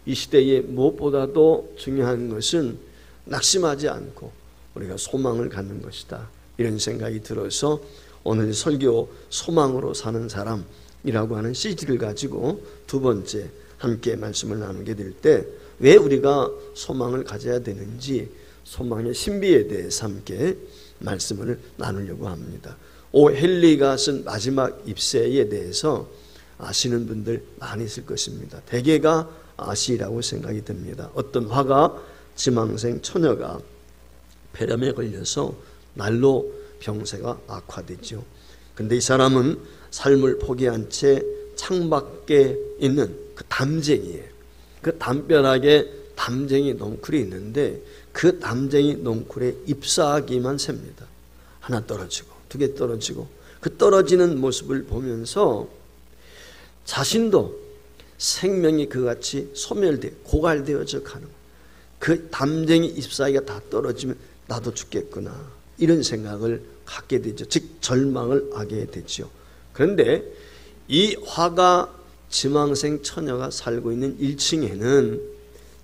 이 시대에 무엇보다도 중요한 것은 낙심하지 않고 우리가 소망을 갖는 것이다, 이런 생각이 들어서 오늘 설교 소망으로 사는 사람이라고 하는 CD를 가지고 두 번째 함께 말씀을 나누게 될 때 왜 우리가 소망을 가져야 되는지, 소망의 신비에 대해서 함께 말씀을 나누려고 합니다. 오 헨리가 쓴 마지막 입세에 대해서 아시는 분들 많이 있을 것입니다. 대개가 아시라고 생각이 듭니다. 어떤 화가 지망생 처녀가 폐렴에 걸려서 날로 병세가 악화되죠. 근데 이 사람은 삶을 포기한 채 창밖에 있는 그 담쟁이에요. 그 담벼락에 담쟁이 넝쿨이 있는데 그 담쟁이 넝쿨에 잎사귀만 셉니다. 하나 떨어지고 두 개 떨어지고, 그 떨어지는 모습을 보면서 자신도 생명이 그같이 소멸되어 고갈되어져 가는, 그 담쟁이 잎사귀가 다 떨어지면 나도 죽겠구나, 이런 생각을 갖게 되죠. 즉 절망을 하게 되죠. 그런데 이 화가 지망생 처녀가 살고 있는 1층에는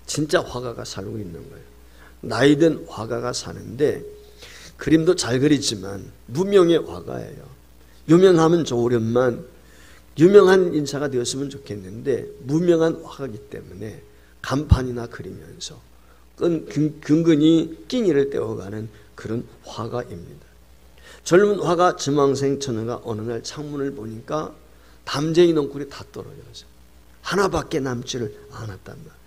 진짜 화가가 살고 있는 거예요. 나이든 화가가 사는데 그림도 잘 그리지만 무명의 화가예요. 유명하면 좋으련만 유명한 인사가 되었으면 좋겠는데 무명한 화가이기 때문에 간판이나 그리면서 근근히 끼니를 때워가는 그런 화가입니다. 젊은 화가 지망생 처녀가 어느 날 창문을 보니까 담쟁이 넝쿨이 다 떨어져서 하나밖에 남지를 않았단 말이에요.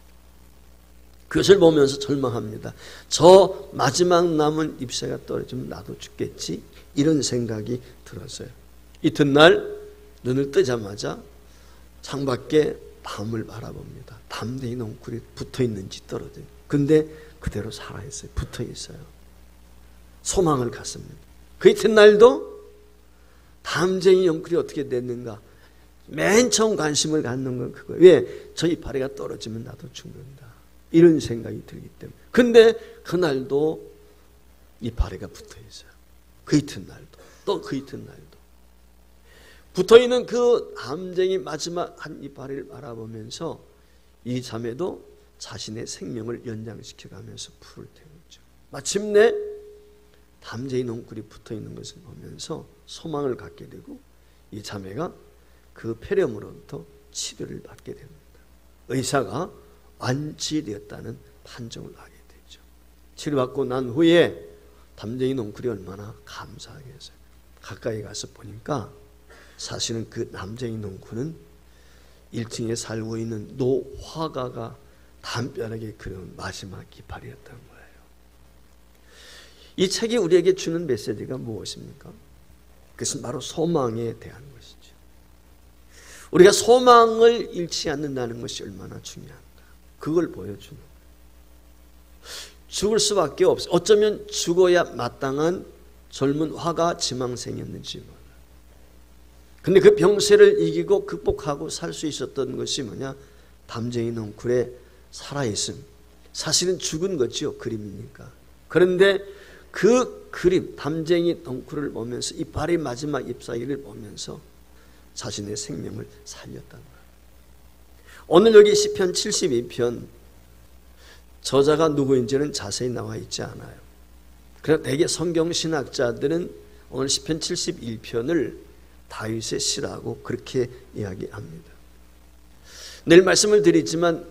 그것을 보면서 절망합니다. 저 마지막 남은 잎새가 떨어지면 나도 죽겠지, 이런 생각이 들었어요. 이튿날 눈을 뜨자마자 창밖에 밤을 바라봅니다. 담쟁이 넝쿨이 붙어있는지 떨어져요. 근데 그대로 살아있어요. 붙어있어요. 소망을 갖습니다. 그 이튿날도 담쟁이 넝쿨이 어떻게 됐는가, 맨 처음 관심을 갖는 건 그거예요. 왜? 저 이파리가 떨어지면 나도 죽는다, 이런 생각이 들기 때문에. 근데 그날도 이파리가 붙어있어요. 그 이튿날도 또 그 이튿날도 붙어있는 그 담쟁이 마지막 한 이파리를 바라보면서 이 자매도 자신의 생명을 연장시켜가면서 풀을 태우죠. 마침내 담쟁이 넝쿨이 붙어있는 것을 보면서 소망을 갖게 되고 이 자매가 그 폐렴으로부터 치료를 받게 됩니다. 의사가 완치되었다는 판정을 하게 되죠. 치료받고 난 후에 담쟁이 넝쿨이 얼마나 감사하겠어요. 가까이 가서 보니까 사실은 그 담쟁이 넝쿨은 1층에 살고 있는 노화가가 담벼락에 그려온 마지막 이파리였던 거예요. 이 책이 우리에게 주는 메시지가 무엇입니까? 그것은 바로 소망에 대한 것이죠. 우리가 소망을 잃지 않는다는 것이 얼마나 중요한가, 그걸 보여주는 거예요. 죽을 수밖에 없어요. 어쩌면 죽어야 마땅한 젊은 화가 지망생이었는지 몰라요. 근데 그 병세를 이기고 극복하고 살 수 있었던 것이 뭐냐? 담쟁이 넝쿨에 살아있음. 사실은 죽은 거죠. 그림이니까. 그런데 그 그림, 담쟁이 넝쿨을 보면서 이파리 마지막 잎사귀를 보면서 자신의 생명을 살렸단 말이에요. 오늘 여기 시편 72편 저자가 누구인지는 자세히 나와 있지 않아요. 그러나 대개 성경신학자들은 오늘 시편 71편을 다윗의 시라고 그렇게 이야기합니다. 늘 말씀을 드리지만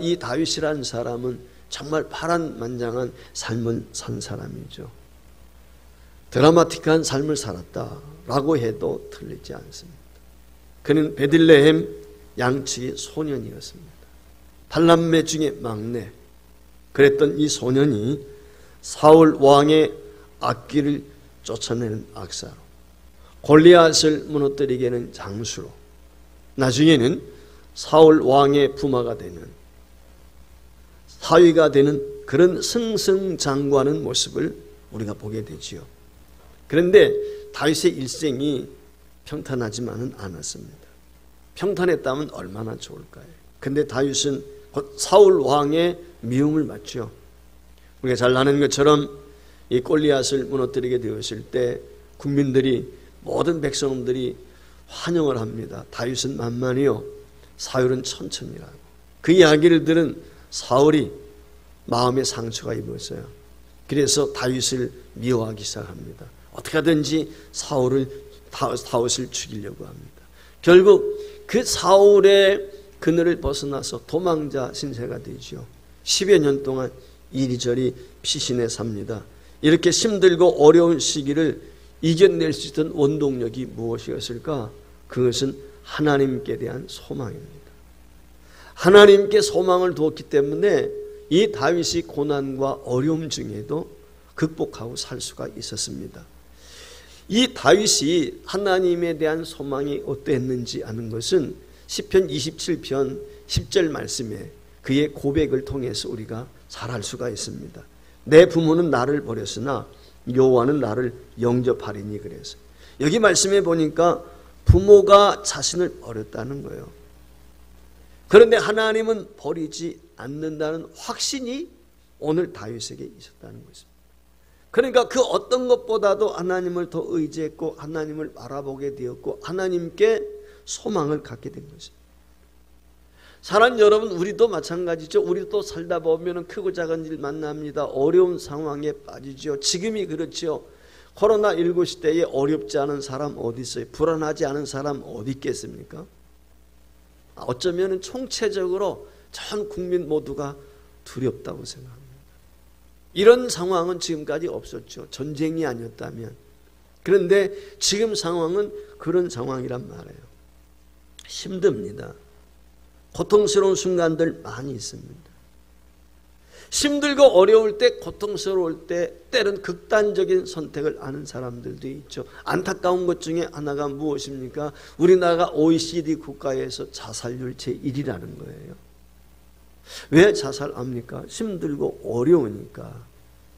이 다윗이라는 사람은 정말 파란만장한 삶을 산 사람이죠. 드라마틱한 삶을 살았다라고 해도 틀리지 않습니다. 그는 베들레헴 양치기 소년이었습니다. 8남매 중에 막내. 그랬던 이 소년이 사울 왕의 악기를 쫓아내는 악사로, 골리앗을 무너뜨리게 하는 장수로, 나중에는 사울 왕의 부마가 되는, 사위가 되는 그런 승승장구하는 모습을 우리가 보게 되지요. 그런데 다윗의 일생이 평탄하지만은 않았습니다. 평탄했다면 얼마나 좋을까요? 근데 다윗은 곧 사울 왕의 미움을 받죠. 우리가 잘 아는 것처럼 이 골리앗을 무너뜨리게 되었을 때 국민들이, 모든 백성들이 환영을 합니다. 다윗은 만만히요, 사울은 천천히라고. 그 이야기를 들은 사울이 마음에 상처가 입었어요. 그래서 다윗을 미워하기 시작합니다. 어떻게 하든지 다윗을 죽이려고 합니다. 결국 그 사울의 그늘을 벗어나서 도망자 신세가 되죠. 10여 년 동안 이리저리 피신해 삽니다. 이렇게 힘들고 어려운 시기를 이겨낼 수 있던 원동력이 무엇이었을까? 그것은 하나님께 대한 소망입니다. 하나님께 소망을 두었기 때문에 이 다윗이 고난과 어려움 중에도 극복하고 살 수가 있었습니다. 이 다윗이 하나님에 대한 소망이 어떠했는지 아는 것은 시편 27편 10절 말씀에 그의 고백을 통해서 우리가 잘 알 수가 있습니다. 내 부모는 나를 버렸으나 여호와는 나를 영접하리니. 그래서 여기 말씀에 보니까 부모가 자신을 버렸다는 거예요. 그런데 하나님은 버리지 않는다는 확신이 오늘 다윗에게 있었다는 것입니다. 그러니까 그 어떤 것보다도 하나님을 더 의지했고 하나님을 바라보게 되었고 하나님께 소망을 갖게 된 것입니다. 사랑하는 여러분, 우리도 마찬가지죠. 우리도 살다 보면 크고 작은 일 만납니다. 어려운 상황에 빠지죠. 지금이 그렇죠. 코로나19 시대에 어렵지 않은 사람 어디 있어요? 불안하지 않은 사람 어디 있겠습니까? 어쩌면 총체적으로 전 국민 모두가 두렵다고 생각합니다. 이런 상황은 지금까지 없었죠. 전쟁이 아니었다면. 그런데 지금 상황은 그런 상황이란 말이에요. 힘듭니다. 고통스러운 순간들 많이 있습니다. 힘들고 어려울 때, 고통스러울 때 때는 극단적인 선택을 하는 사람들도 있죠. 안타까운 것 중에 하나가 무엇입니까? 우리나라가 OECD 국가에서 자살률 제1위라는 거예요. 왜 자살합니까? 힘들고 어려우니까.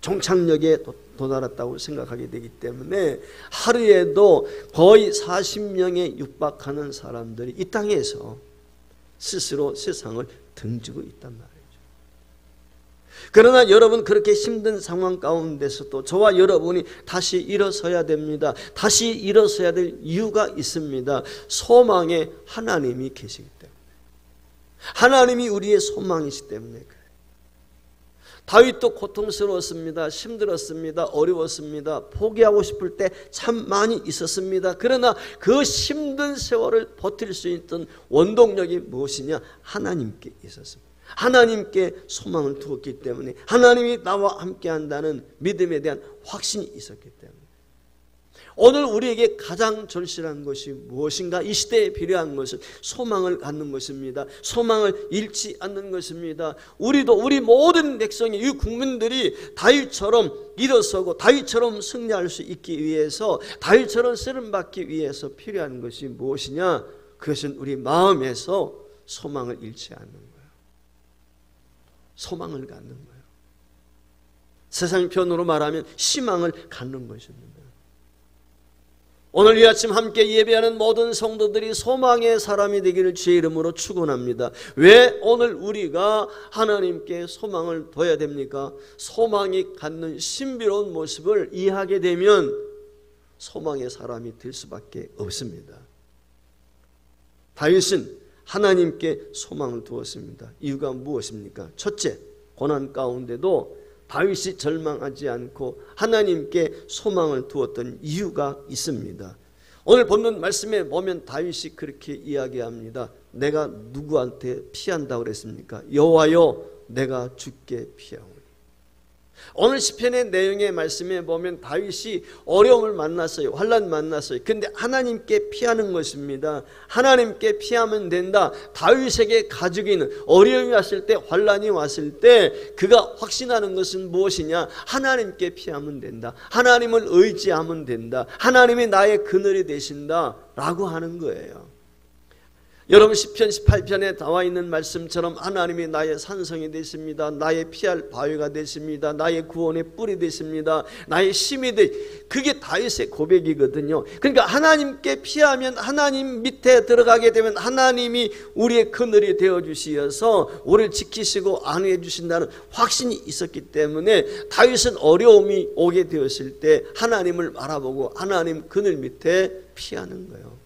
종착역에 도달했다고 생각하게 되기 때문에 하루에도 거의 40명에 육박하는 사람들이 이 땅에서 스스로 세상을 등지고 있단 말이죠. 그러나 여러분, 그렇게 힘든 상황 가운데서도 저와 여러분이 다시 일어서야 됩니다. 다시 일어서야 될 이유가 있습니다. 소망에 하나님이 계시기 때문에. 하나님이 우리의 소망이시기 때문에 그래요. 다윗도 고통스러웠습니다. 힘들었습니다. 어려웠습니다. 포기하고 싶을 때 참 많이 있었습니다. 그러나 그 힘든 세월을 버틸 수 있던 원동력이 무엇이냐? 하나님께 있었습니다. 하나님께 소망을 두었기 때문에, 하나님이 나와 함께한다는 믿음에 대한 확신이 있었기 때문에. 오늘 우리에게 가장 절실한 것이 무엇인가? 이 시대에 필요한 것은 소망을 갖는 것입니다. 소망을 잃지 않는 것입니다. 우리도, 우리 모든 백성이, 이 국민들이 다윗처럼 일어서고 다윗처럼 승리할 수 있기 위해서, 다윗처럼 쓰임받기 위해서 필요한 것이 무엇이냐? 그것은 우리 마음에서 소망을 잃지 않는 거예요. 소망을 갖는 거예요. 세상 편으로 말하면 희망을 갖는 것입니다. 오늘 이 아침 함께 예배하는 모든 성도들이 소망의 사람이 되기를 주의 이름으로 축원합니다. 왜 오늘 우리가 하나님께 소망을 둬야 됩니까? 소망이 갖는 신비로운 모습을 이해하게 되면 소망의 사람이 될 수밖에 없습니다. 다윗은 하나님께 소망을 두었습니다. 이유가 무엇입니까? 첫째, 고난 가운데도 다윗이 절망하지 않고 하나님께 소망을 두었던 이유가 있습니다. 오늘 본문 말씀에 보면 다윗이 그렇게 이야기합니다. 내가 누구한테 피한다고 그랬습니까? 여호와여, 내가 주께 피하오니. 오늘 시편의 내용의 말씀에 보면 다윗이 어려움을 만났어요. 환난 만났어요. 그런데 하나님께 피하는 것입니다. 하나님께 피하면 된다. 다윗에게 가지고 있는 어려움이 왔을 때, 환난이 왔을 때 그가 확신하는 것은 무엇이냐? 하나님께 피하면 된다. 하나님을 의지하면 된다. 하나님이 나의 그늘이 되신다 라고 하는 거예요. 여러분, 시편 18편에 나와 있는 말씀처럼 하나님이 나의 산성이 되십니다. 나의 피할 바위가 되십니다. 나의 구원의 뿔이 되십니다. 나의 힘이 그게 다윗의 고백이거든요. 그러니까 하나님께 피하면, 하나님 밑에 들어가게 되면 하나님이 우리의 그늘이 되어주시어서 우리를 지키시고 안위해 주신다는 확신이 있었기 때문에 다윗은 어려움이 오게 되었을 때 하나님을 바라보고 하나님 그늘 밑에 피하는 거예요.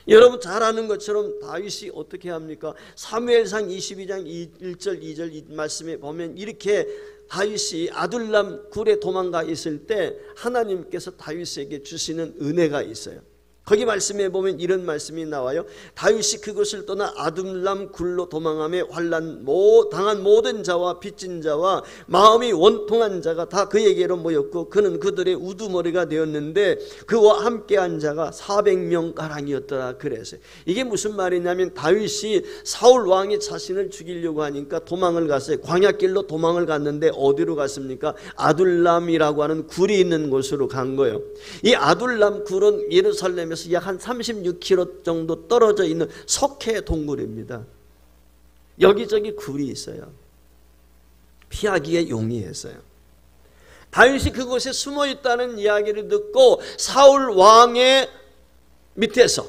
여러분 잘 아는 것처럼 다윗이 어떻게 합니까? 사무엘상 22장 1절 2절 이 말씀에 보면 이렇게 다윗이 아둘람 굴에 도망가 있을 때 하나님께서 다윗에게 주시는 은혜가 있어요. 거기 말씀에 보면 이런 말씀이 나와요. 다윗이 그곳을 떠나 아둘람 굴로 도망하며 환난 당한 모든 자와 빚진 자와 마음이 원통한 자가 다 그에게로 모였고 그는 그들의 우두머리가 되었는데 그와 함께한 자가 400명 가량이었더라. 그래서 이게 무슨 말이냐면 다윗이 사울 왕이 자신을 죽이려고 하니까 도망을 갔어요. 광야길로 도망을 갔는데 어디로 갔습니까? 아둘람이라고 하는 굴이 있는 곳으로 간 거예요. 이 아둘람 굴은 예루살렘에 약 한 36km 정도 떨어져 있는 석회 동굴입니다. 여기저기 굴이 있어요. 피하기에 용이해서요. 다윗이 그곳에 숨어 있다는 이야기를 듣고 사울 왕의 밑에서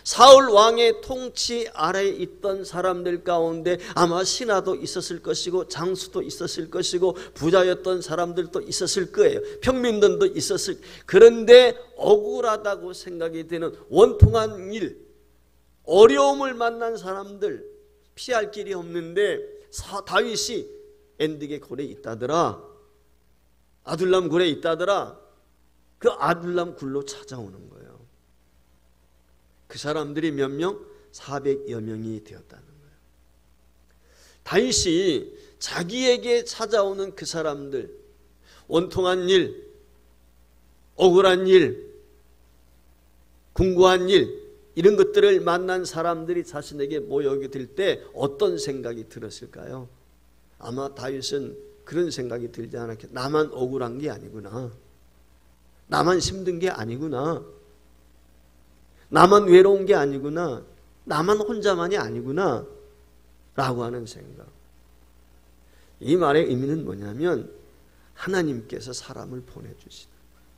사울 왕의 통치 아래에 있던 사람들 가운데 아마 신하도 있었을 것이고 장수도 있었을 것이고 부자였던 사람들도 있었을 거예요. 평민들도 있었을. 그런데 억울하다고 생각이 되는 원통한 일, 어려움을 만난 사람들, 피할 길이 없는데 다윗이 엔드게 굴에 있다더라. 아둘람 굴에 있다더라. 그 아둘람 굴로 찾아오는 거예요. 그 사람들이 몇 명? 400여 명이 되었다는 거예요. 다윗이 자기에게 찾아오는 그 사람들, 원통한 일, 억울한 일, 궁고한 일, 이런 것들을 만난 사람들이 자신에게 모여오게 될 때 어떤 생각이 들었을까요? 아마 다윗은 그런 생각이 들지 않았겠. 나만 억울한 게 아니구나. 나만 힘든 게 아니구나. 나만 외로운 게 아니구나. 나만 혼자만이 아니구나. 라고 하는 생각. 이 말의 의미는 뭐냐면 하나님께서 사람을 보내주시는 거예요.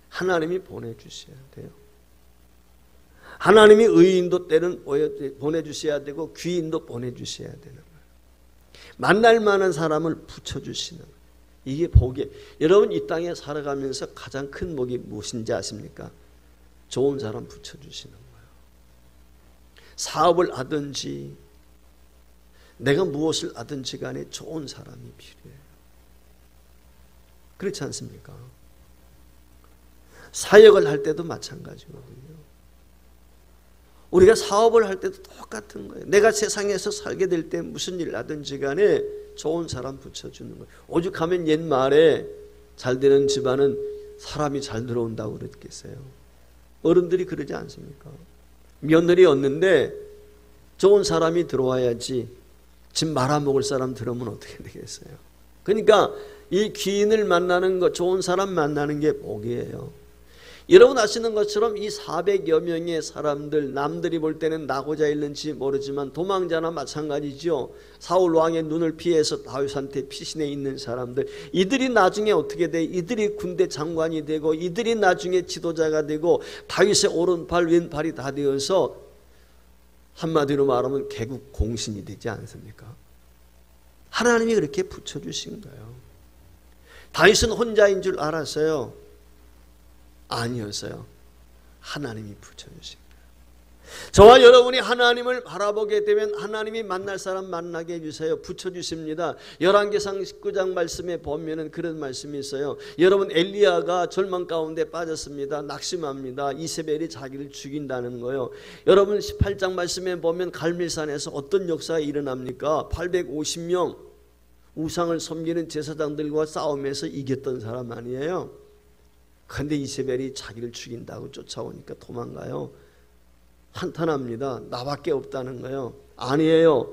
하나님이 보내주셔야 돼요. 하나님이 의인도 때는 보내주셔야 되고 귀인도 보내주셔야 되는 거예요. 만날 만한 사람을 붙여주시는 거예요. 이게 복이에요. 여러분 이 땅에 살아가면서 가장 큰 복이 무엇인지 아십니까? 좋은 사람 붙여주시는 거예요. 사업을 하든지 내가 무엇을 하든지 간에 좋은 사람이 필요해요. 그렇지 않습니까? 사역을 할 때도 마찬가지거든요. 우리가 사업을 할 때도 똑같은 거예요. 내가 세상에서 살게 될 때 무슨 일 하든지 간에 좋은 사람 붙여주는 거예요. 오죽하면 옛말에 잘 되는 집안은 사람이 잘 들어온다고 그랬겠어요. 어른들이 그러지 않습니까? 며느리 얻는데 좋은 사람이 들어와야지 집 말아먹을 사람 들어오면 어떻게 되겠어요? 그러니까 이 귀인을 만나는 것, 좋은 사람 만나는 게 복이에요. 여러분 아시는 것처럼 이 400여 명의 사람들, 남들이 볼 때는 나고자 있는지 모르지만 도망자나 마찬가지죠. 사울 왕의 눈을 피해서 다윗한테 피신해 있는 사람들, 이들이 나중에 어떻게 돼? 이들이 군대 장관이 되고 이들이 나중에 지도자가 되고 다윗의 오른팔 왼팔이 다 되어서 한마디로 말하면 개국 공신이 되지 않습니까? 하나님이 그렇게 붙여주신 거예요. 다윗은 혼자인 줄 알았어요. 아니었어요. 하나님이 붙여주신 거예요. 저와 여러분이 하나님을 바라보게 되면 하나님이 만날 사람 만나게 해주세요. 붙여주십니다. 열왕기상 19장 말씀에 보면은 그런 말씀이 있어요. 여러분 엘리야가 절망 가운데 빠졌습니다. 낙심합니다. 이세벨이 자기를 죽인다는 거예요. 여러분 18장 말씀에 보면 갈멜산에서 어떤 역사가 일어납니까? 850명 우상을 섬기는 제사장들과 싸움에서 이겼던 사람 아니에요? 그런데 이세벨이 자기를 죽인다고 쫓아오니까 도망가요. 한탄합니다. 나밖에 없다는 거예요. 아니에요.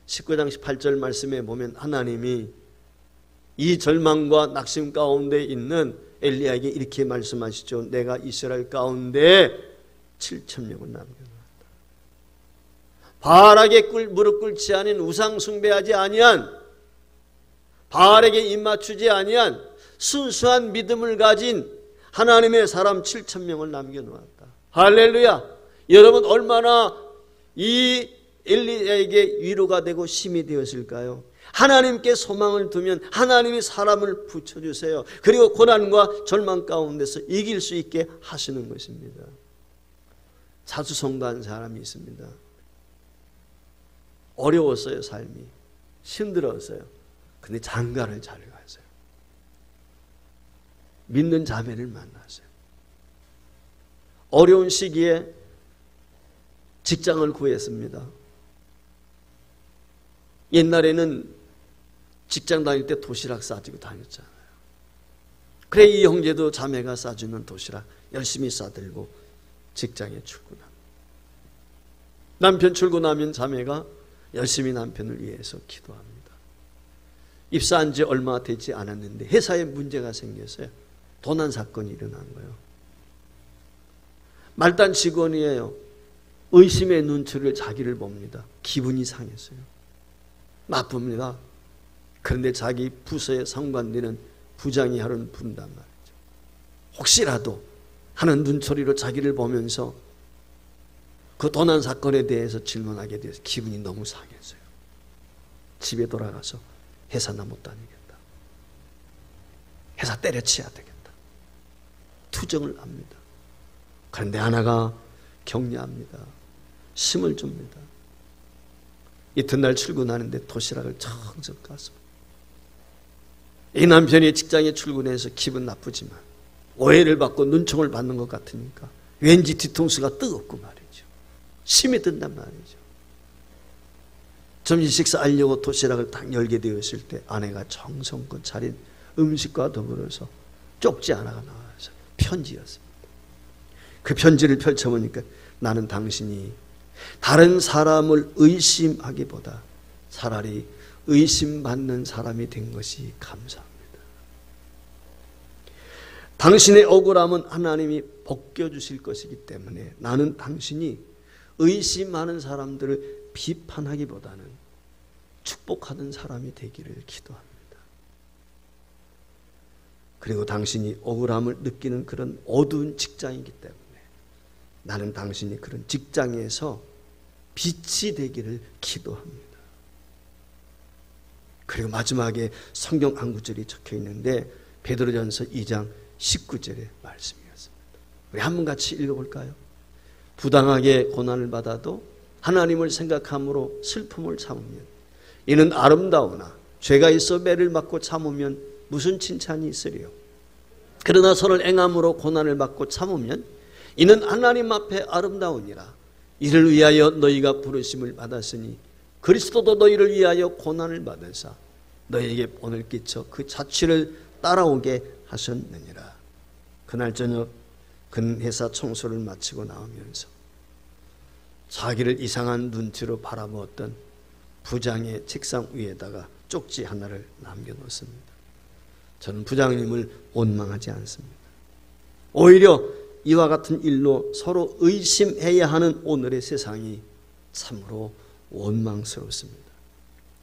19장 18절 말씀에 보면 하나님이 이 절망과 낙심 가운데 있는 엘리야에게 이렇게 말씀하시죠. 내가 이스라엘 가운데 7,000명을 남겨놓았다. 바알에게 무릎 꿇지 않은 우상 숭배하지 아니한, 바알에게 입맞추지 아니한 순수한 믿음을 가진 하나님의 사람 7,000명을 남겨놓았다. 할렐루야. 여러분 얼마나 이 엘리야에게 위로가 되고 힘이 되었을까요? 하나님께 소망을 두면 하나님이 사람을 붙여주세요. 그리고 고난과 절망 가운데서 이길 수 있게 하시는 것입니다. 자수성가한 사람이 있습니다. 어려웠어요. 삶이 힘들었어요. 근데 장가를 잘 갔어요. 믿는 자매를 만났어요. 어려운 시기에 직장을 구했습니다. 옛날에는 직장 다닐 때 도시락 싸주고 다녔잖아요. 그래 이 형제도 자매가 싸주는 도시락 열심히 싸들고 직장에 출근합니다. 남편 출근하면 자매가 열심히 남편을 위해서 기도합니다. 입사한 지 얼마 되지 않았는데 회사에 문제가 생겼어요. 도난 사건이 일어난 거예요. 말단 직원이에요. 의심의 눈초리를 자기를 봅니다. 기분이 상했어요. 나쁩니다. 그런데 자기 부서에 상관되는 부장이 하는 분단 말이죠. 혹시라도 하는 눈초리로 자기를 보면서 그 도난 사건에 대해서 질문하게 돼서 기분이 너무 상했어요. 집에 돌아가서 회사 나 못 다니겠다. 회사 때려치워야 되겠다. 투정을 합니다. 그런데 하나가 격려합니다. 힘을 줍니다. 이튿날 출근하는데 도시락을 척척 깠습니다. 이 남편이 직장에 출근해서 기분 나쁘지만 오해를 받고 눈총을 받는 것 같으니까 왠지 뒤통수가 뜨겁고 말이죠. 힘이 든단 말이죠. 점심 식사하려고 도시락을 딱 열게 되었을 때 아내가 정성껏 차린 음식과 더불어서 쪽지 하나가 나와서 편지였습니다. 그 편지를 펼쳐보니까 나는 당신이 다른 사람을 의심하기보다 차라리 의심받는 사람이 된 것이 감사합니다. 당신의 억울함은 하나님이 벗겨주실 것이기 때문에 나는 당신이 의심하는 사람들을 비판하기보다는 축복하는 사람이 되기를 기도합니다. 그리고 당신이 억울함을 느끼는 그런 어두운 직장이기 때문에 나는 당신이 그런 직장에서 빛이 되기를 기도합니다. 그리고 마지막에 성경 한 구절이 적혀 있는데 베드로전서 2장 19절의 말씀이었습니다. 우리 한번 같이 읽어볼까요? 부당하게 고난을 받아도 하나님을 생각함으로 슬픔을 참으면 이는 아름다우나 죄가 있어 매를 맞고 참으면 무슨 칭찬이 있으리요. 그러나 선을 행함으로 고난을 받고 참으면 이는 하나님 앞에 아름다우니라. 이를 위하여 너희가 부르심을 받았으니 그리스도도 너희를 위하여 고난을 받으사 너희에게 본을 끼쳐 그 자취를 따라오게 하셨느니라. 그날 저녁 그는 회사 청소를 마치고 나오면서 자기를 이상한 눈치로 바라보았던 부장의 책상 위에다가 쪽지 하나를 남겨놓습니다. 저는 부장님을 원망하지 않습니다. 오히려 이와 같은 일로 서로 의심해야 하는 오늘의 세상이 참으로 원망스럽습니다.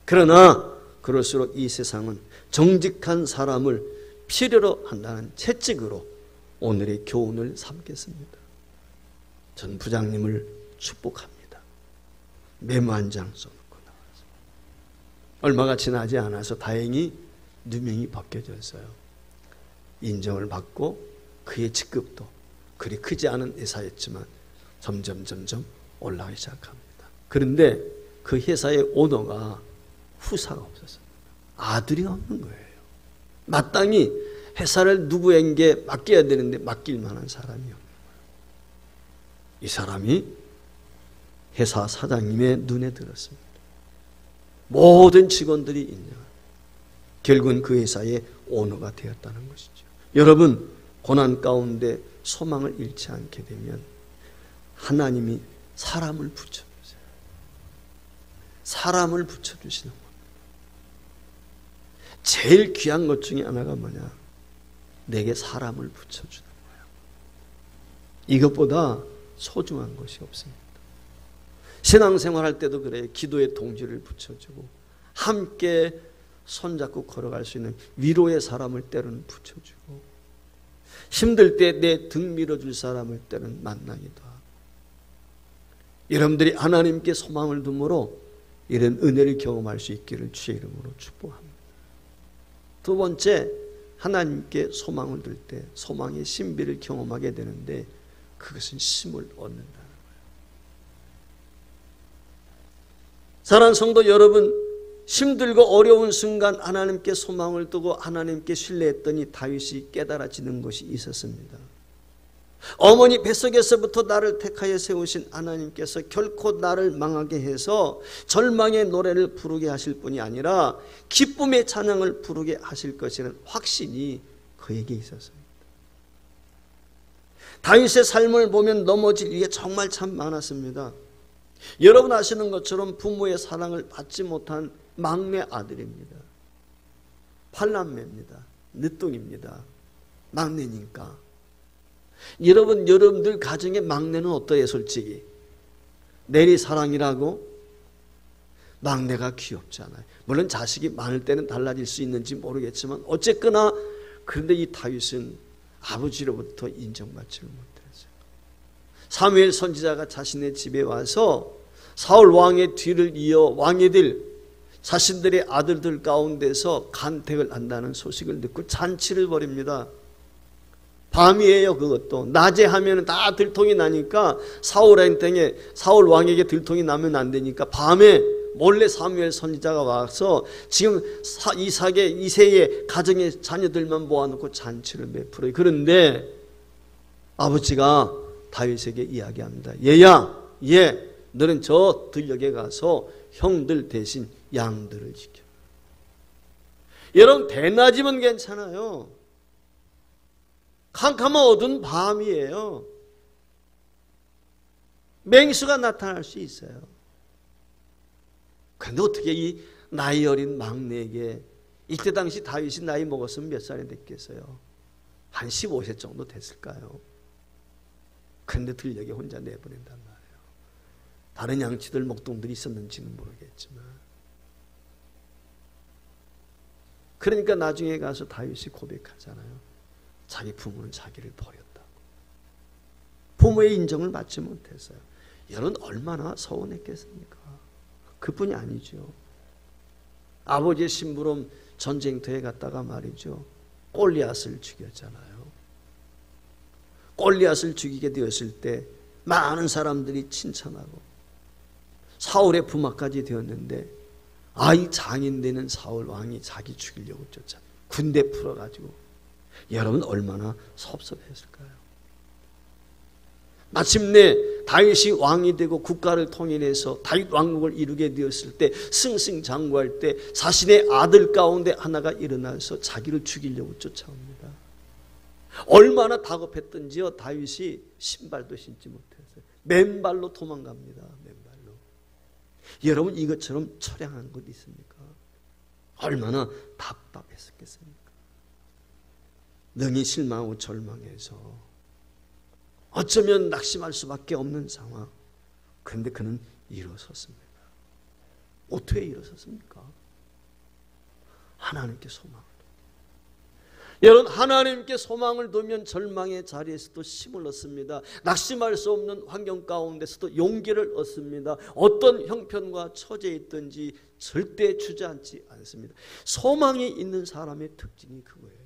그러나 그럴수록 이 세상은 정직한 사람을 필요로 한다는 채찍으로 오늘의 교훈을 삼겠습니다. 전 부장님을 축복합니다. 메모 한 장 써놓고 나왔습니다. 얼마가 지나지 않아서 다행히 누명이 벗겨졌어요. 인정을 받고 그의 직급도 그리 크지 않은 회사였지만 점점 올라가기 시작합니다. 그런데 그 회사의 오너가 후사가 없었어요. 아들이 없는 거예요. 마땅히 회사를 누구에게 맡겨야 되는데 맡길 만한 사람이 없는 거예요. 이 사람이 회사 사장님의 눈에 들었습니다. 모든 직원들이 인정합니다. 결국은 그 회사의 오너가 되었다는 것이죠. 여러분, 고난 가운데 소망을 잃지 않게 되면 하나님이 사람을 붙여주세요. 사람을 붙여주시는 겁니다. 제일 귀한 것 중에 하나가 뭐냐? 내게 사람을 붙여주는 거예요. 이것보다 소중한 것이 없습니다. 신앙생활할 때도 그래요. 기도의 동지를 붙여주고 함께 손잡고 걸어갈 수 있는 위로의 사람을 때로는 붙여주고 힘들 때 내 등 밀어줄 사람을 때로는 만나기도 하고 여러분들이 하나님께 소망을 둠으로 이런 은혜를 경험할 수 있기를 주의 이름으로 축복합니다. 두 번째, 하나님께 소망을 둘 때 소망의 신비를 경험하게 되는데 그것은 힘을 얻는다는 거예요. 사랑하는 성도 여러분, 힘들고 어려운 순간 하나님께 소망을 두고 하나님께 신뢰했더니 다윗이 깨달아지는 것이 있었습니다. 어머니 뱃속에서부터 나를 택하여 세우신 하나님께서 결코 나를 망하게 해서 절망의 노래를 부르게 하실 뿐이 아니라 기쁨의 찬양을 부르게 하실 것이라는 확신이 그에게 있었습니다. 다윗의 삶을 보면 넘어질 일이 정말 참 많았습니다. 여러분 아시는 것처럼 부모의 사랑을 받지 못한 막내 아들입니다. 팔남매입니다. 늦둥입니다. 막내니까. 여러분들 가정의 막내는 어떠해요? 솔직히 내리사랑이라고 막내가 귀엽잖아요. 물론 자식이 많을 때는 달라질 수 있는지 모르겠지만 어쨌거나 그런데 이 다윗은 아버지로부터 인정받지를 못했어요. 사무엘 선지자가 자신의 집에 와서 사울 왕의 뒤를 이어 왕이들 자신들의 아들들 가운데서 간택을 한다는 소식을 듣고 잔치를 벌입니다. 밤이에요. 그것도 낮에 하면 다 들통이 나니까 사울 왕에게 들통이 나면 안 되니까 밤에 몰래 사무엘 선지자가 와서 지금 이세의 가정의 자녀들만 모아놓고 잔치를 베풀어요. 그런데 아버지가 다윗에게 이야기합니다. 얘야, 너는 저 들녘에 가서 형들 대신 양들을 지켜. 여러분 대낮이면 괜찮아요. 캄캄한 어두운 밤이에요. 맹수가 나타날 수 있어요. 그런데 어떻게 이 나이 어린 막내에게 이때 당시 다윗이 나이 먹었으면 몇 살이 됐겠어요? 한 15세 정도 됐을까요? 그런데 들녘에 혼자 내보낸단 말이에요. 다른 양치들 목동들이 있었는지는 모르겠지만 그러니까 나중에 가서 다윗이 고백하잖아요. 자기 부모는 자기를 버렸다고. 부모의 인정을 받지 못했어요. 여러분 얼마나 서운했겠습니까? 그뿐이 아니죠. 아버지의 심부름 전쟁터에 갔다가 말이죠. 골리앗을 죽였잖아요. 골리앗을 죽이게 되었을 때 많은 사람들이 칭찬하고 사울의 부마까지 되었는데 이 장인되는 사울 왕이 자기 죽이려고 쫓아 군대 풀어가지고 여러분 얼마나 섭섭했을까요? 마침내 다윗이 왕이 되고 국가를 통일해서 다윗 왕국을 이루게 되었을 때 승승장구할 때 자신의 아들 가운데 하나가 일어나서 자기를 죽이려고 쫓아옵니다. 얼마나 다급했던지요. 다윗이 신발도 신지 못했어요. 맨발로 도망갑니다. 맨발로. 여러분 이것처럼 처량한 것 있습니까? 얼마나 답답했었겠습니까? 능히 실망하고 절망해서 어쩌면 낙심할 수밖에 없는 상황. 그런데 그는 일어섰습니다. 어떻게 일어섰습니까? 하나님께 소망을 두고. 여러분 하나님께 소망을 두면 절망의 자리에서도 힘을 얻습니다. 낙심할 수 없는 환경 가운데서도 용기를 얻습니다. 어떤 형편과 처지에 있든지 절대 주저앉지 않습니다. 소망이 있는 사람의 특징이 그거예요.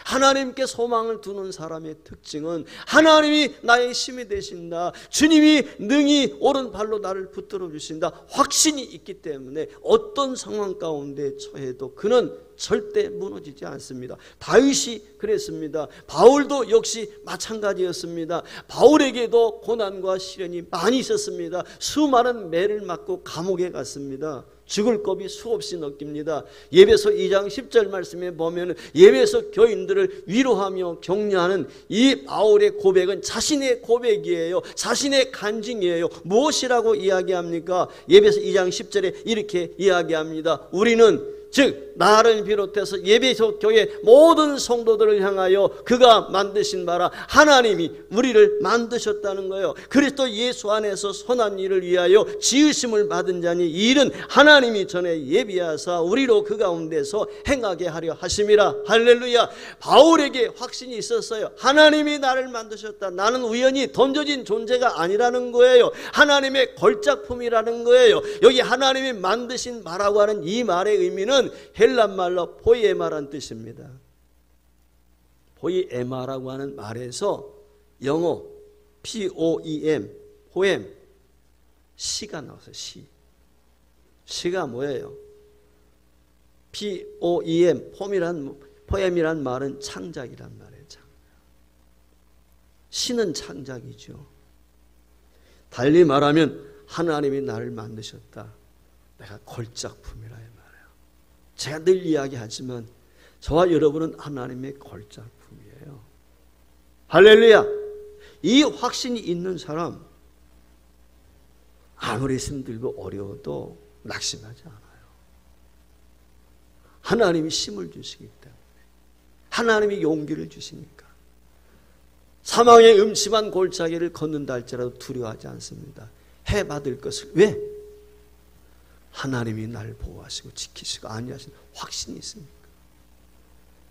하나님께 소망을 두는 사람의 특징은 하나님이 나의 힘이 되신다. 주님이 능히 오른발로 나를 붙들어 주신다. 확신이 있기 때문에 어떤 상황 가운데 처해도 그는 절대 무너지지 않습니다. 다윗이 그랬습니다. 바울도 역시 마찬가지였습니다. 바울에게도 고난과 시련이 많이 있었습니다. 수많은 매를 맞고 감옥에 갔습니다. 죽을 겁이 수없이 느낍니다. 에베소 2장 10절 말씀에 보면 에베소 교인들을 위로하며 격려하는 이 바울의 고백은 자신의 고백이에요. 자신의 간증이에요. 무엇이라고 이야기합니까? 에베소 2장 10절에 이렇게 이야기합니다. 우리는 즉 나를 비롯해서 에베소 교회 모든 성도들을 향하여 그가 만드신 바라 하나님이 우리를 만드셨다는 거예요. 그리스도 예수 안에서 선한 일을 위하여 지으심을 받은 자니 이 일은 하나님이 전에 예비하사 우리로 그 가운데서 행하게 하려 하심이라. 할렐루야. 바울에게 확신이 있었어요. 하나님이 나를 만드셨다. 나는 우연히 던져진 존재가 아니라는 거예요. 하나님의 걸작품이라는 거예요. 여기 하나님이 만드신 바라고 하는 이 말의 의미는 헬란말로 포이에마라는 뜻입니다. 포이에마라고 하는 말에서 영어 POEM, 포엠, 시가 나와서 시. 시가 뭐예요? POEM, 포엠이란 말은 창작이란 말이에요. 시는 창작이죠. 달리 말하면 하나님이 나를 만드셨다. 내가 걸작품이라 이 말이에요. 제가 늘 이야기하지만 저와 여러분은 하나님의 걸작품이에요. 할렐루야. 이 확신이 있는 사람 아무리 힘들고 어려워도 낙심하지 않아요. 하나님이 힘을 주시기 때문에, 하나님이 용기를 주시니까 사망의 음침한 골짜기를 걷는다 할지라도 두려워하지 않습니다. 해받을 것을. 왜? 하나님이 나를 보호하시고 지키시고 안위하시는 확신이 있으니까.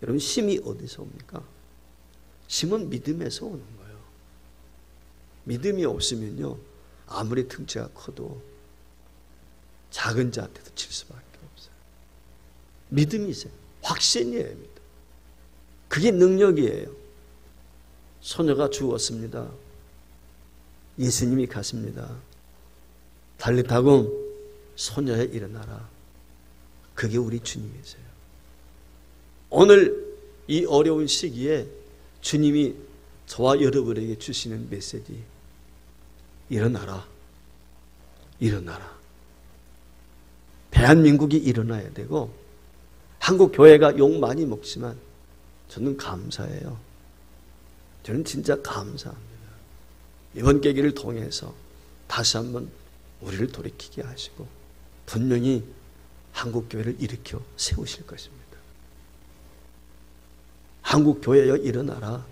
여러분, 힘이 어디서 옵니까? 힘은 믿음에서 오는 거예요. 믿음이 없으면요, 아무리 등치가 커도 작은 자한테도 칠 수밖에 없어요. 믿음이세요. 확신이에요. 믿음. 그게 능력이에요. 소녀가 죽었습니다. 예수님이 가십니다. 달리타금 소녀야 일어나라. 그게 우리 주님이세요. 오늘 이 어려운 시기에 주님이 저와 여러분에게 주시는 메시지, 일어나라. 일어나라. 대한민국이 일어나야 되고, 한국 교회가 욕 많이 먹지만 저는 감사해요. 저는 진짜 감사합니다. 이번 계기를 통해서 다시 한번 우리를 돌이키게 하시고 분명히 한국 교회를 일으켜 세우실 것입니다. 한국 교회여 일어나라.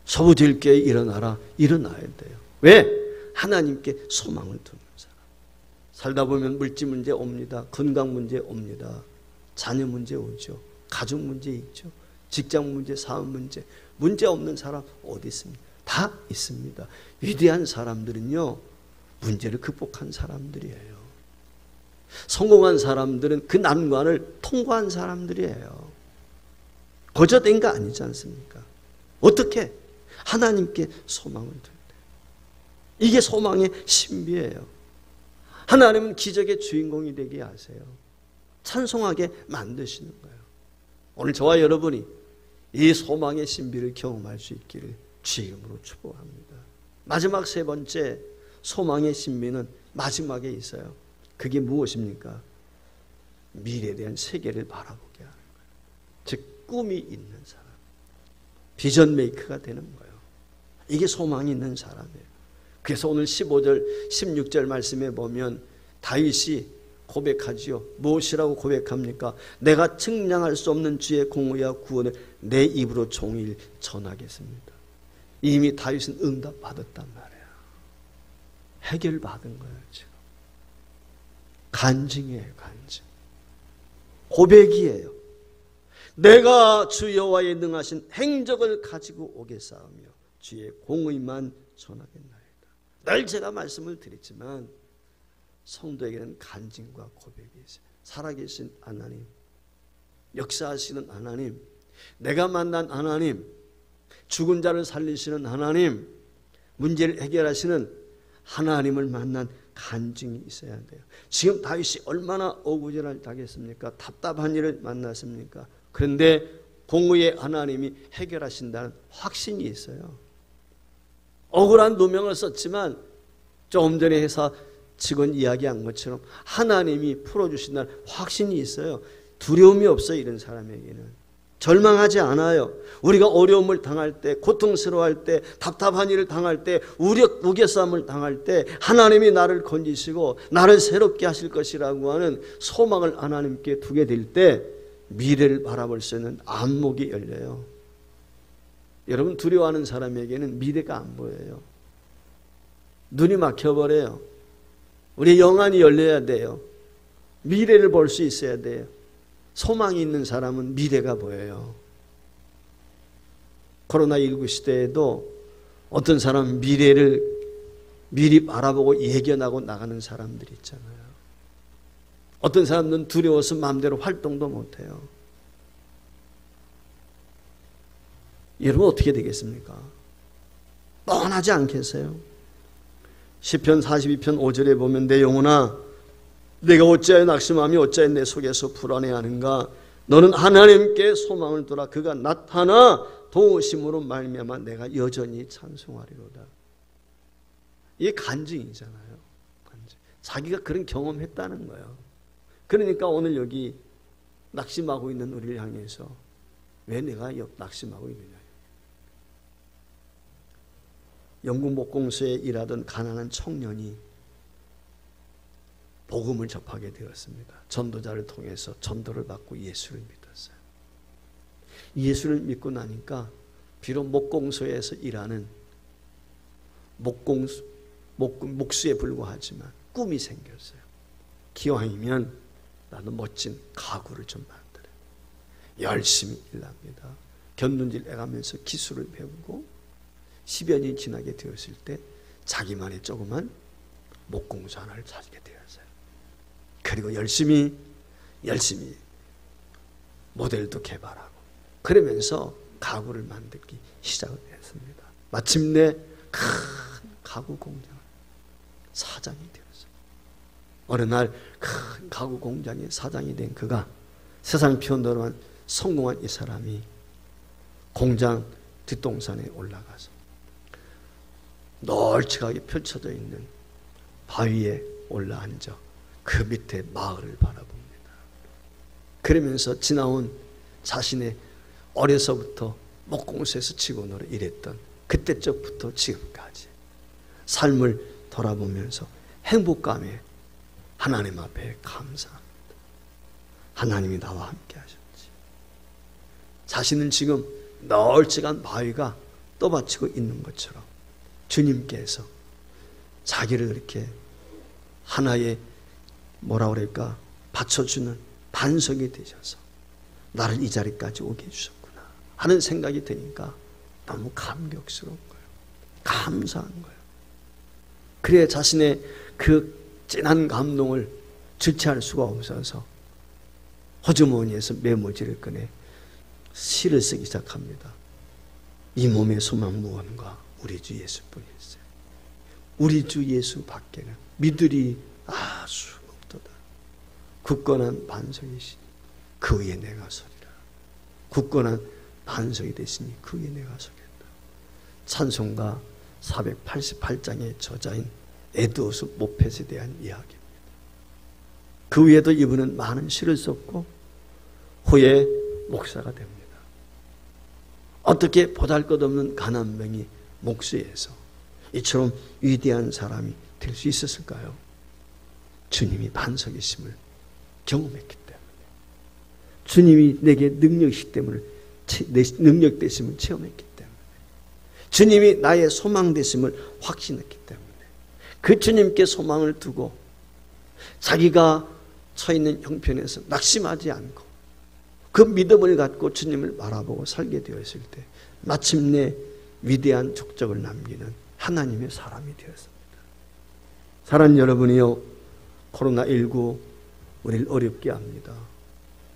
서부제일교회 일어나라. 일어나야 돼요. 왜? 하나님께 소망을 두는 사람. 살다 보면 물질 문제 옵니다. 건강 문제 옵니다. 자녀 문제 오죠. 가족 문제 있죠. 직장 문제, 사업 문제 없는 사람 어디 있습니까? 다 있습니다. 위대한 사람들은요, 문제를 극복한 사람들이에요. 성공한 사람들은 그 난관을 통과한 사람들이에요. 거저된 거 아니지 않습니까? 어떻게? 하나님께 소망을 둘 때. 이게 소망의 신비예요. 하나님은 기적의 주인공이 되게 하세요. 찬송하게 만드시는 거예요. 오늘 저와 여러분이 이 소망의 신비를 경험할 수 있기를 주의 이름으로 축복합니다. 마지막 세 번째 소망의 신비는 마지막에 있어요. 그게 무엇입니까? 미래에 대한 세계를 바라보게 하는 거예요. 즉 꿈이 있는 사람, 비전 메이커가 되는 거예요. 이게 소망이 있는 사람이에요. 그래서 오늘 15절 16절 말씀에 보면 다윗이 고백하지요. 무엇이라고 고백합니까? 내가 측량할 수 없는 주의 공의와 구원을 내 입으로 종일 전하겠습니다. 이미 다윗은 응답받았단 말이에요. 해결받은 거예요. 지금 간증이에요. 간증. 고백이에요. 내가 주 여호와의 능하신 행적을 가지고 오겠사오며 주의 공의만 전하겠나이다. 늘 제가 말씀을 드렸지만 성도에게는 간증과 고백이 있어요. 살아계신 하나님, 역사하시는 하나님, 내가 만난 하나님, 죽은 자를 살리시는 하나님, 문제를 해결하시는 하나님을 만난 간증이 있어야 돼요. 지금 다윗이 얼마나 억울을 당했습니까? 답답한 일을 만났습니까? 그런데 공의의 하나님이 해결하신다는 확신이 있어요. 억울한 누명을 썼지만 조금 전에 회사 직원 이야기한 것처럼 하나님이 풀어주신다는 확신이 있어요. 두려움이 없어요. 이런 사람에게는. 절망하지 않아요. 우리가 어려움을 당할 때, 고통스러워할 때, 답답한 일을 당할 때, 우겨싸움을 당할 때 하나님이 나를 건지시고 나를 새롭게 하실 것이라고 하는 소망을 하나님께 두게 될 때 미래를 바라볼 수 있는 안목이 열려요. 여러분, 두려워하는 사람에게는 미래가 안 보여요. 눈이 막혀버려요. 우리 영안이 열려야 돼요. 미래를 볼 수 있어야 돼요. 소망이 있는 사람은 미래가 보여요. 코로나19 시대에도 어떤 사람은 미래를 미리 바라보고 예견하고 나가는 사람들이 있잖아요. 어떤 사람들은 두려워서 마음대로 활동도 못해요. 여러분 어떻게 되겠습니까? 뻔하지 않겠어요? 시편 42편 5절에 보면 내 영혼아 내가 어찌하여 낙심하며 어찌하여 내 속에서 불안해하는가? 너는 하나님께 소망을 두라. 그가 나타나 도우심으로 말미암아 내가 여전히 찬송하리로다. 이게 간증이잖아요. 간증. 자기가 그런 경험했다는 거예요. 그러니까 오늘 여기 낙심하고 있는 우리를 향해서 왜 내가 낙심하고 있느냐. 영국 목공소에 일하던 가난한 청년이 복음을 접하게 되었습니다. 전도자를 통해서 전도를 받고 예수를 믿었어요. 예수를 믿고 나니까 비록 목공소에서 일하는 목수에 불과하지만 꿈이 생겼어요. 기왕이면 나도 멋진 가구를 좀 만들어요. 열심히 일합니다. 견눈질 해가면서 기술을 배우고 10여 년이 지나게 되었을 때 자기만의 조그만 목공소 하나를 차리게 되었어요. 그리고 열심히 모델도 개발하고 그러면서 가구를 만들기 시작을 했습니다. 마침내 큰 가구 공장 사장이 되었어요. 어느 날 큰 가구 공장의 사장이 된 그가 세상 편도로만 성공한 이 사람이 공장 뒷동산에 올라가서 널찍하게 펼쳐져 있는 바위에 올라앉아 그 밑에 마을을 바라봅니다. 그러면서 지나온 자신의 어려서부터 목공소에서 직원으로 일했던 그때적부터 지금까지 삶을 돌아보면서 행복감에 하나님 앞에 감사합니다. 하나님이 나와 함께 하셨지. 자신은 지금 널찍한 바위가 떠받치고 있는 것처럼 주님께서 자기를 이렇게 하나의 뭐라 그럴까 받쳐주는 반석이 되셔서 나를 이 자리까지 오게 해주셨구나 하는 생각이 드니까 너무 감격스러운 거예요. 감사한 거예요. 그래 자신의 그 진한 감동을 주체할 수가 없어서 호주머니에서 메모지를 꺼내 시를 쓰기 시작합니다. 이 몸의 소망 무언가 우리 주 예수뿐이었어요. 우리 주 예수 밖에는 믿으리 아주 없도다. 굳건한 반석이시니 그 위에 내가 서리라. 굳건한 반석이 되시니 그 위에 내가 서리라. 찬송가 488장의 저자인 에드워스 모펫에 대한 이야기입니다. 그 위에도 이분은 많은 시를 썼고 후에 목사가 됩니다. 어떻게 보잘것없는 가난뱅이 목수에서 이처럼 위대한 사람이 될 수 있었을까요? 주님이 반석이심을 경험했기 때문에, 주님이 내게 능력되심을 체험했기 때문에, 주님이 나의 소망 되심을 확신했기 때문에, 그 주님께 소망을 두고 자기가 처있는 형편에서 낙심하지 않고 그 믿음을 갖고 주님을 바라보고 살게 되었을 때 마침내 위대한 족적을 남기는 하나님의 사람이 되었습니다. 사랑하는 여러분이요, 코로나19 우리를 어렵게 합니다.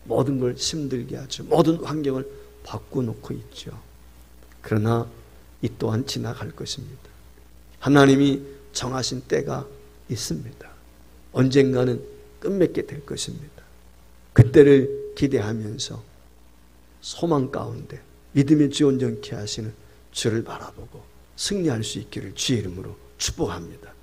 모든 걸 힘들게 하죠. 모든 환경을 바꿔놓고 있죠. 그러나 이 또한 지나갈 것입니다. 하나님이 정하신 때가 있습니다. 언젠가는 끝맺게 될 것입니다. 그때를 기대하면서 소망 가운데 믿음의 주 온전케 하시는 주를 바라보고 승리할 수 있기를 주의 이름으로 축복합니다.